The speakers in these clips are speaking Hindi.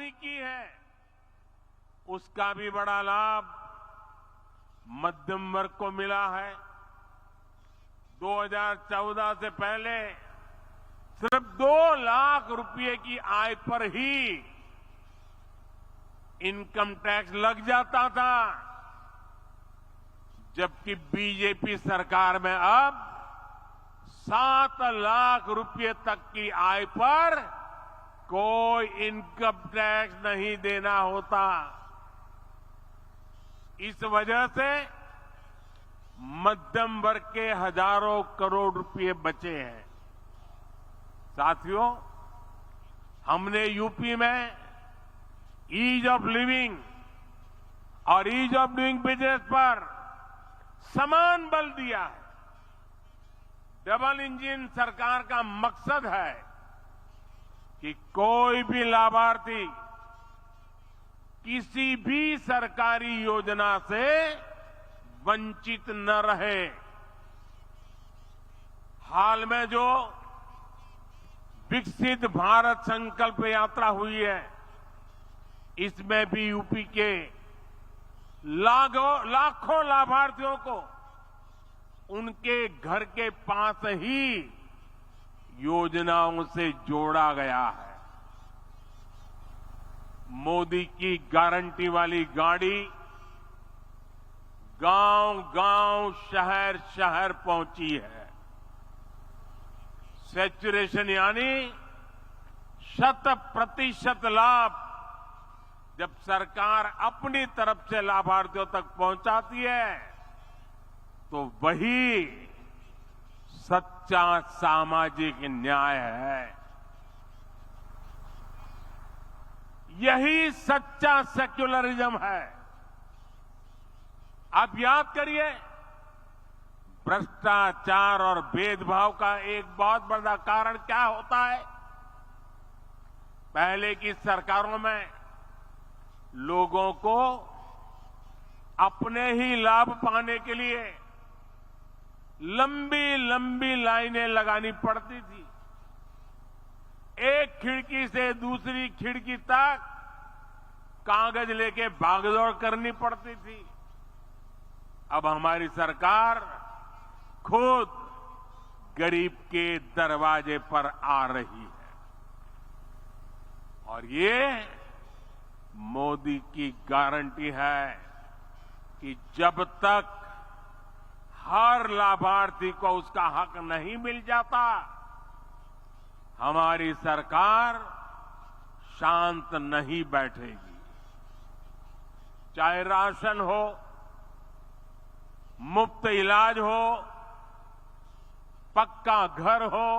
आमदनी की है उसका भी बड़ा लाभ मध्यम वर्ग को मिला है। 2014 से पहले सिर्फ 2 लाख रुपए की आय पर ही इनकम टैक्स लग जाता था, जबकि बीजेपी सरकार में अब 7 लाख रुपए तक की आय पर कोई इनकम टैक्स नहीं देना होता। इस वजह से मध्यम वर्ग के हजारों करोड़ रुपए बचे हैं। साथियों, हमने यूपी में ईज ऑफ लिविंग और ईज ऑफ डूइंग बिजनेस पर समान बल दिया है। डबल इंजन सरकार का मकसद है कि कोई भी लाभार्थी किसी भी सरकारी योजना से वंचित न रहे। हाल में जो विकसित भारत संकल्प यात्रा हुई है, इसमें भी यूपी के लाखों लाभार्थियों को उनके घर के पास ही योजनाओं से जोड़ा गया है। मोदी की गारंटी वाली गाड़ी गांव-गांव, शहर-शहर पहुंची है। सैचुरेशन यानी 100% लाभ जब सरकार अपनी तरफ से लाभार्थियों तक पहुंचाती है तो वही सच्चा सामाजिक न्याय है। यही सच्चा सेक्युलरिज्म है। आप याद करिए, भ्रष्टाचार और भेदभाव का एक बहुत बड़ा कारण क्या होता है। पहले की सरकारों में लोगों को अपने ही लाभ पाने के लिए लंबी लंबी लाइनें लगानी पड़ती थी। एक खिड़की से दूसरी खिड़की तक कागज लेके भागदौड़ करनी पड़ती थी। अब हमारी सरकार खुद गरीब के दरवाजे पर आ रही है और ये मोदी की गारंटी है कि जब तक हर लाभार्थी को उसका हक नहीं मिल जाता, हमारी सरकार शांत नहीं बैठेगी। चाहे राशन हो, मुफ्त इलाज हो, पक्का घर हो,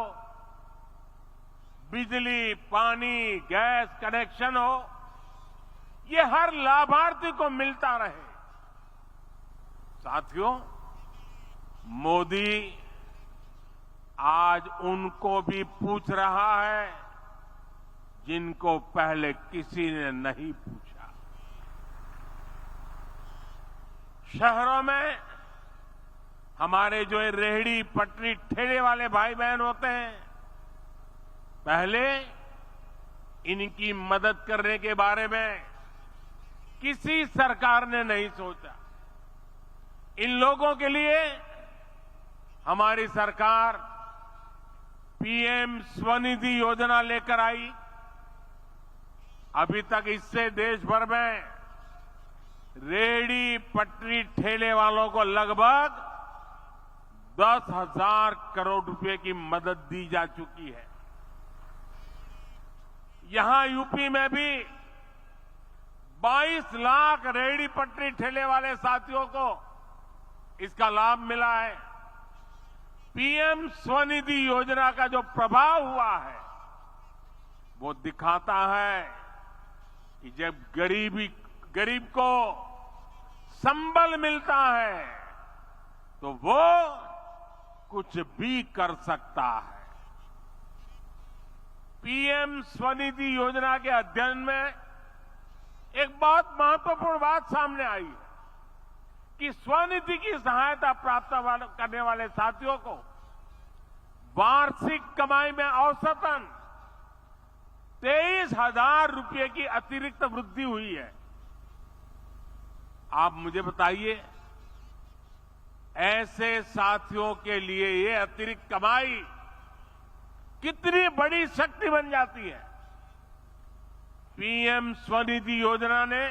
बिजली, पानी, गैस कनेक्शन हो, ये हर लाभार्थी को मिलता रहे। साथियों, मोदी आज उनको भी पूछ रहा है जिनको पहले किसी ने नहीं पूछा। शहरों में हमारे जो रेहड़ी पटरी ठेले वाले भाई बहन होते हैं, पहले इनकी मदद करने के बारे में किसी सरकार ने नहीं सोचा। इन लोगों के लिए हमारी सरकार पीएम स्वनिधि योजना लेकर आई। अभी तक इससे देश भर में रेहड़ी पटरी ठेले वालों को लगभग 10,000 करोड़ रुपए की मदद दी जा चुकी है। यहां यूपी में भी 22 लाख रेहड़ी पटरी ठेले वाले साथियों को इसका लाभ मिला है। पीएम स्वनिधि योजना का जो प्रभाव हुआ है वो दिखाता है कि जब गरीब को संबल मिलता है तो वो कुछ भी कर सकता है। पीएम स्वनिधि योजना के अध्ययन में एक बहुत महत्वपूर्ण बात सामने आई है कि स्वनिधि की सहायता प्राप्त करने वाले साथियों को वार्षिक कमाई में औसतन 23,000 रुपये की अतिरिक्त वृद्धि हुई है। आप मुझे बताइए, ऐसे साथियों के लिए ये अतिरिक्त कमाई कितनी बड़ी शक्ति बन जाती है। पीएम स्वनिधि योजना ने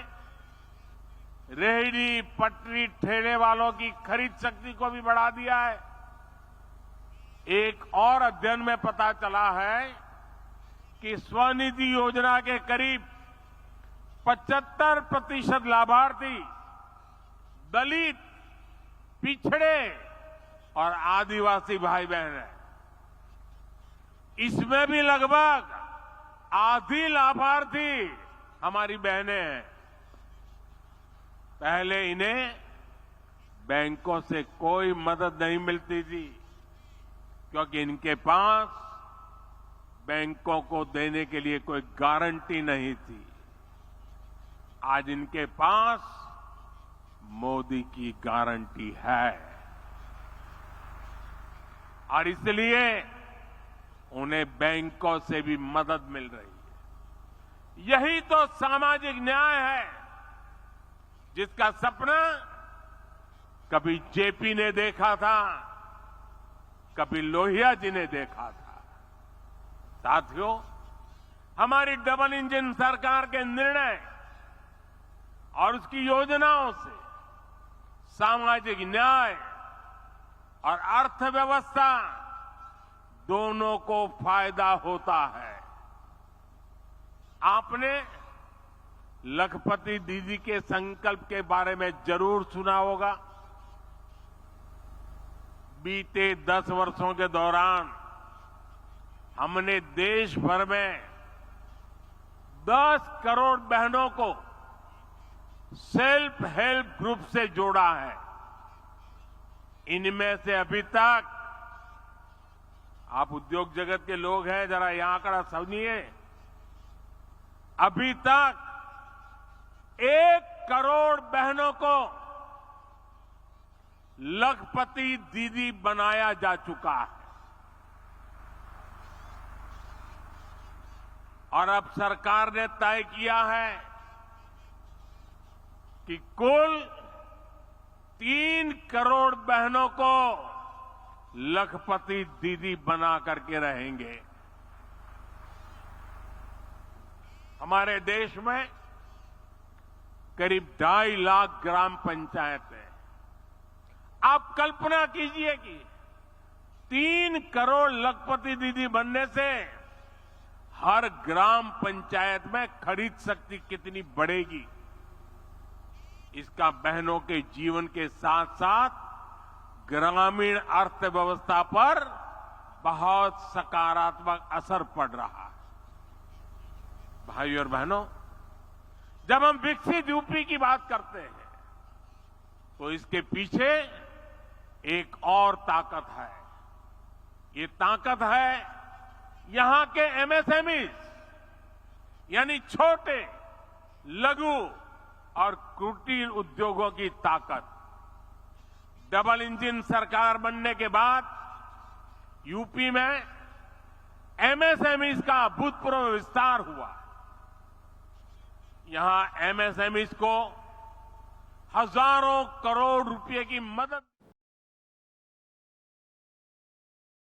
रेहड़ी पटरी ठेले वालों की खरीद शक्ति को भी बढ़ा दिया है। एक और अध्ययन में पता चला है कि स्वनिधि योजना के करीब 75% लाभार्थी दलित, पिछड़े और आदिवासी भाई बहन हैं। इसमें भी लगभग आधी लाभार्थी हमारी बहनें हैं। पहले इन्हें बैंकों से कोई मदद नहीं मिलती थी, क्योंकि इनके पास बैंकों को देने के लिए कोई गारंटी नहीं थी। आज इनके पास मोदी की गारंटी है और इसलिए उन्हें बैंकों से भी मदद मिल रही है। यही तो सामाजिक न्याय है, जिसका सपना कभी जेपी ने देखा था, कभी लोहिया जी ने देखा था। साथियों, हमारी डबल इंजन सरकार के निर्णय और उसकी योजनाओं से सामाजिक न्याय और अर्थव्यवस्था दोनों को फायदा होता है। आपने लखपति दीदी के संकल्प के बारे में जरूर सुना होगा। बीते 10 वर्षों के दौरान हमने देश भर में 10 करोड़ बहनों को सेल्फ हेल्प ग्रुप से जोड़ा है। इनमें से अभी तक, आप उद्योग जगत के लोग हैं, जरा यह आंकड़ा समझिए, अभी तक 1 करोड़ बहनों को लखपति दीदी बनाया जा चुका है। और अब सरकार ने तय किया है कि कुल 3 करोड़ बहनों को लखपति दीदी बना करके रहेंगे। हमारे देश में करीब 2.5 लाख ग्राम पंचायतें। आप कल्पना कीजिए कि 3 करोड़ लखपति दीदी बनने से हर ग्राम पंचायत में खरीद शक्ति कितनी बढ़ेगी। इसका बहनों के जीवन के साथ साथ ग्रामीण अर्थव्यवस्था पर बहुत सकारात्मक असर पड़ रहा है। भाइयों और बहनों, जब हम विकसित यूपी की बात करते हैं तो इसके पीछे एक और ताकत है। ये ताकत है यहां के एमएसएमई, यानी छोटे, लघु और कुटीर उद्योगों की ताकत। डबल इंजन सरकार बनने के बाद यूपी में एमएसएमई का अभूतपूर्व विस्तार हुआ। यहां एमएसएमई को हजारों करोड़ रुपए की मदद